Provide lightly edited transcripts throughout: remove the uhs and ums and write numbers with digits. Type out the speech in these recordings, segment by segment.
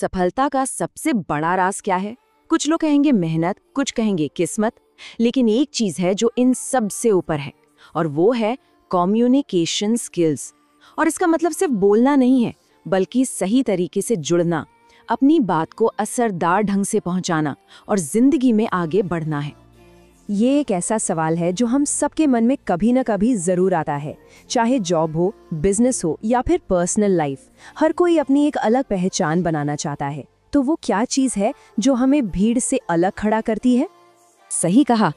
सफलता का सबसे बड़ा राज क्या है? कुछ लोग कहेंगे मेहनत, कुछ कहेंगे किस्मत, लेकिन एक चीज है जो इन सब से ऊपर है, और वो है कम्युनिकेशन स्किल्स। और इसका मतलब सिर्फ बोलना नहीं है, बल्कि सही तरीके से जुड़ना, अपनी बात को असरदार ढंग से पहुंचाना और जिंदगी में आगे बढ़ना है। ये एक ऐसा सवाल है जो हम सबके मन में कभी न कभी जरूर आता है, चाहे जॉब हो, बिजनेस हो या फिर पर्सनल लाइफ। हर कोई अपनी एक अलग पहचान बनाना चाहता है। तो वो क्या चीज है जो हमें भीड़ से अलग खड़ा करती है? सही कहा।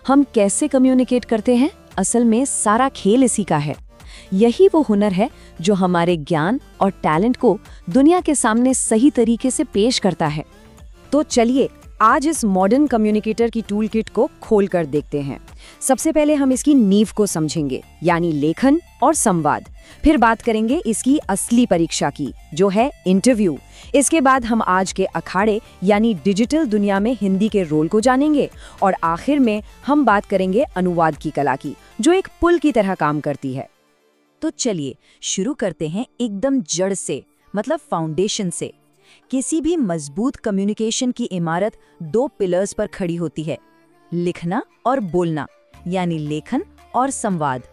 हम कैसे कम्युनिकेट करते हैं, असल में सारा खेल इसी का है। यही वो हुनर है जो हमारे ज्ञान और टैलेंट को दुनिया के सामने सही तरीके से पेश करता है। तो चलिए आज इस मॉडर्न कम्युनिकेटर की टूल किट को खोल कर देखते हैं। सबसे पहले हम इसकी नींव को समझेंगे, यानी लेखन और संवाद। फिर बात करेंगे इसकी असली परीक्षा की, जो है इंटरव्यू। इसके बाद हम आज के अखाड़े यानी डिजिटल दुनिया में हिंदी के रोल को जानेंगे, और आखिर में हम बात करेंगे अनुवाद की कला की, जो एक पुल की तरह काम करती है। तो चलिए शुरू करते हैं एकदम जड़ से, मतलब फाउंडेशन से। किसी भी मजबूत कम्युनिकेशन की इमारत दो पिलर्स पर खड़ी होती है, लिखना और बोलना, यानी लेखन और संवाद।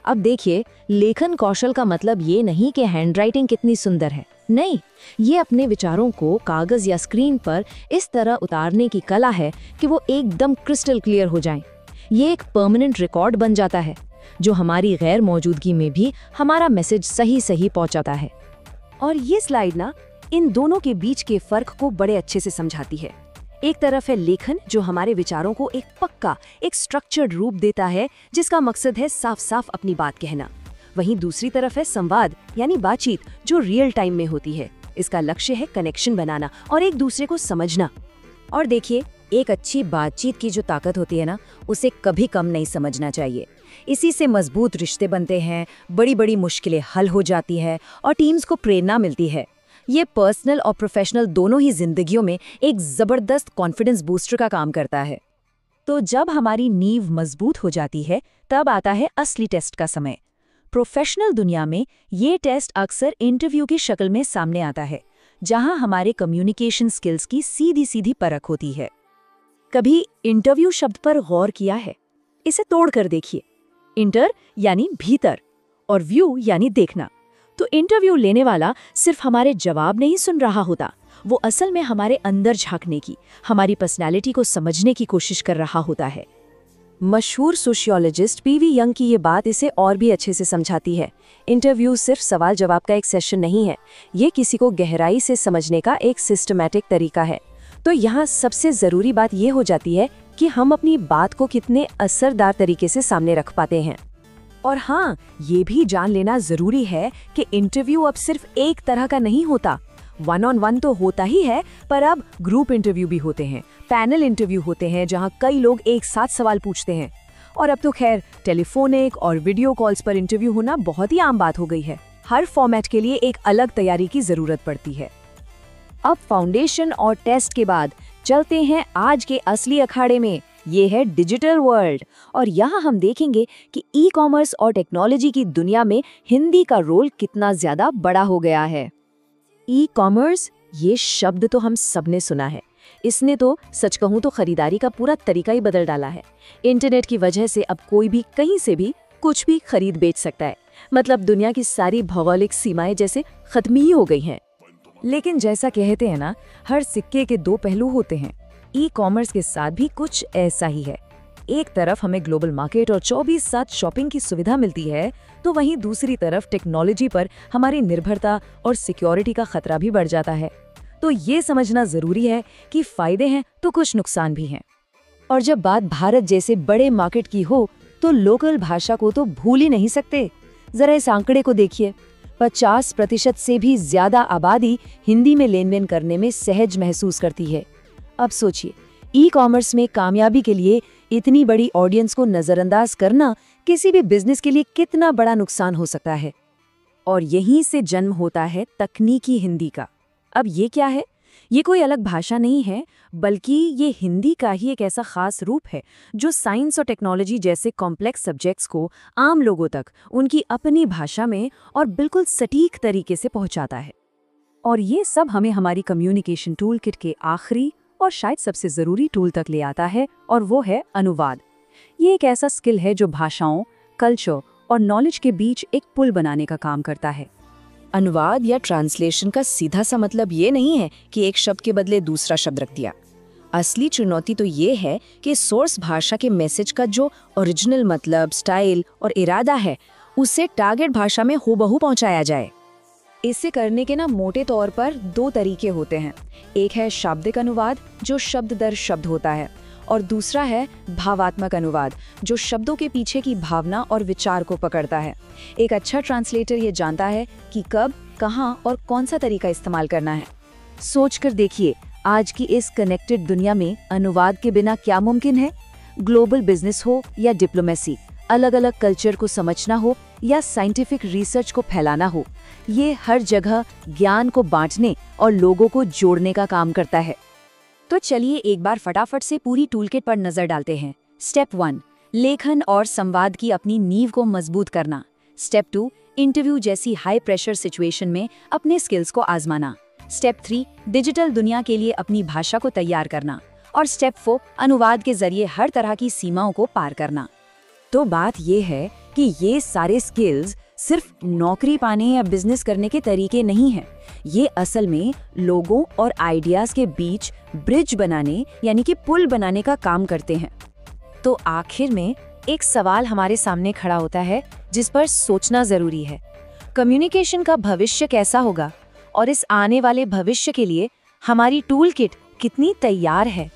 अब देखिए, लेखन कौशल का मतलब ये नहीं कि हैंडराइटिंग कितनी सुंदर है, नहीं, ये अपने विचारों को कागज या स्क्रीन पर इस तरह उतारने की कला है कि वो एकदम क्रिस्टल क्लियर हो जाएं। ये एक परमानेंट रिकॉर्ड बन जाता है जो हमारी गैर मौजूदगी में भी हमारा मैसेज सही सही पहुंचाता है। और ये स्लाइड ना इन दोनों के बीच के फर्क को बड़े अच्छे से समझाती है। एक तरफ है लेखन, जो हमारे विचारों को एक पक्का, एक स्ट्रक्चर्ड रूप देता है, जिसका मकसद है साफ साफ अपनी बात कहना। वहीं दूसरी तरफ है संवाद, यानी बातचीत, जो रियल टाइम में होती है। इसका लक्ष्य है कनेक्शन बनाना और एक दूसरे को समझना। और देखिए, एक अच्छी बातचीत की जो ताकत होती है ना, उसे कभी कम नहीं समझना चाहिए। इसी से मजबूत रिश्ते बनते हैं, बड़ी बड़ी मुश्किलें हल हो जाती है और टीम्स को प्रेरणा मिलती है। ये पर्सनल और प्रोफेशनल दोनों ही जिंदगियों में एक जबरदस्त कॉन्फिडेंस बूस्टर का काम करता है। तो जब हमारी नींव मजबूत हो जाती है, तब आता है असली टेस्ट का समय। प्रोफेशनल दुनिया में ये टेस्ट अक्सर इंटरव्यू की शक्ल में सामने आता है, जहां हमारे कम्युनिकेशन स्किल्स की सीधी सीधी परख होती है। कभी इंटरव्यू शब्द पर गौर किया है? इसे तोड़कर देखिए। इंटर यानी भीतर और व्यू यानी देखना। तो इंटरव्यू लेने वाला सिर्फ हमारे जवाब नहीं सुन रहा होता, वो असल में हमारे अंदर झांकने की, हमारी पर्सनैलिटी को समझने की कोशिश कर रहा होता है। मशहूर सोशियोलॉजिस्ट पीवी यंग की ये बात इसे और भी अच्छे से समझाती है। इंटरव्यू सिर्फ सवाल जवाब का एक सेशन नहीं है, ये किसी को गहराई से समझने का एक सिस्टमैटिक तरीका है। तो यहाँ सबसे ज़रूरी बात ये हो जाती है कि हम अपनी बात को कितने असरदार तरीके से सामने रख पाते हैं। और हाँ, ये भी जान लेना ज़रूरी है कि इंटरव्यू अब सिर्फ एक तरह का नहीं होता। 1-on-1 तो होता ही है, पर अब ग्रुप इंटरव्यू भी होते हैं, पैनल इंटरव्यू होते हैं, जहाँ कई लोग एक साथ सवाल पूछते हैं। और अब तो खैर टेलीफोनिक और वीडियो कॉल्स पर इंटरव्यू होना बहुत ही आम बात हो गई है। हर फॉर्मेट के लिए एक अलग तैयारी की ज़रूरत पड़ती है। अब फाउंडेशन और टेस्ट के बाद चलते हैं आज के असली अखाड़े में। ये है डिजिटल वर्ल्ड, और यहाँ हम देखेंगे कि ई कॉमर्स और टेक्नोलॉजी की दुनिया में हिंदी का रोल कितना ज्यादा बड़ा हो गया है। ई कॉमर्स, ये शब्द तो हम सबने सुना है। इसने तो सच कहूँ तो खरीदारी का पूरा तरीका ही बदल डाला है। इंटरनेट की वजह से अब कोई भी कहीं से भी कुछ भी खरीद बेच सकता है। मतलब दुनिया की सारी भौगोलिक सीमाएं जैसे खत्म ही हो गई हैं। लेकिन जैसा कहते हैं ना, हर सिक्के के दो पहलू होते हैं। ई कॉमर्स के साथ भी कुछ ऐसा ही है। एक तरफ हमें ग्लोबल मार्केट और 24/7 शॉपिंग की सुविधा मिलती है, तो वहीं दूसरी तरफ टेक्नोलॉजी पर हमारी निर्भरता और सिक्योरिटी का खतरा भी बढ़ जाता है। तो ये समझना जरूरी है कि फायदे हैं तो कुछ नुकसान भी हैं। और जब बात भारत जैसे बड़े मार्केट की हो, तो लोकल भाषा को तो भूल ही नहीं सकते। जरा इस आंकड़े को देखिए, 50% से भी ज्यादा आबादी हिंदी में लेन देन करने में सहज महसूस करती है। अब सोचिए, ई कॉमर्स में कामयाबी के लिए इतनी बड़ी ऑडियंस को नजरअंदाज करना किसी भी बिजनेस के लिए कितना बड़ा नुकसान हो सकता है। और यहीं से जन्म होता है तकनीकी हिंदी का। अब ये क्या है? ये कोई अलग भाषा नहीं है, बल्कि ये हिंदी का ही एक ऐसा खास रूप है जो साइंस और टेक्नोलॉजी जैसे कॉम्प्लेक्स सब्जेक्ट्स को आम लोगों तक उनकी अपनी भाषा में और बिल्कुल सटीक तरीके से पहुंचाता है। और ये सब हमें हमारी कम्युनिकेशन टूल किट के आखिरी और शायद सबसे ज़रूरी टूल तक ले आता है, और वो है अनुवाद। ये एक ऐसा स्किल है जो भाषाओं, कल्चर और नॉलेज के बीच एक पुल बनाने का काम करता है। अनुवाद या ट्रांसलेशन का सीधा सा मतलब ये नहीं है कि एक शब्द के बदले दूसरा शब्द रख दिया। असली चुनौती तो ये है कि सोर्स भाषा के मैसेज का जो ओरिजिनल मतलब, स्टाइल और इरादा है, उसे टारगेट भाषा में हूबहू पहुंचाया जाए। इसे करने के मोटे तौर पर 2 तरीके होते हैं। एक है शाब्दिक अनुवाद, जो शब्द दर शब्द होता है, और दूसरा है भावात्मक अनुवाद, जो शब्दों के पीछे की भावना और विचार को पकड़ता है। एक अच्छा ट्रांसलेटर ये जानता है कि कब, कहाँ और कौन सा तरीका इस्तेमाल करना है। सोचकर देखिए, आज की इस कनेक्टेड दुनिया में अनुवाद के बिना क्या मुमकिन है? ग्लोबल बिजनेस हो या डिप्लोमेसी, अलग अलग कल्चर को समझना हो या साइंटिफिक रिसर्च को फैलाना हो, ये हर जगह ज्ञान को बांटने और लोगों को जोड़ने का काम करता है। तो चलिए एक बार फटाफट से पूरी टूलकिट पर नजर डालते हैं। स्टेप 1, लेखन और संवाद की अपनी नींव को मजबूत करना। स्टेप 2, इंटरव्यू जैसी हाई प्रेशर सिचुएशन में अपने स्किल्स को आजमाना। स्टेप 3, डिजिटल दुनिया के लिए अपनी भाषा को तैयार करना। और स्टेप 4, अनुवाद के जरिए हर तरह की सीमाओं को पार करना। तो बात ये है कि ये सारे स्किल्स सिर्फ नौकरी पाने या बिजनेस करने के तरीके नहीं हैं। ये असल में लोगों और आइडियाज के बीच ब्रिज बनाने यानी कि पुल बनाने का काम करते हैं। तो आखिर में एक सवाल हमारे सामने खड़ा होता है जिस पर सोचना जरूरी है। कम्युनिकेशन का भविष्य कैसा होगा? और इस आने वाले भविष्य के लिए हमारी टूल किट कितनी तैयार है?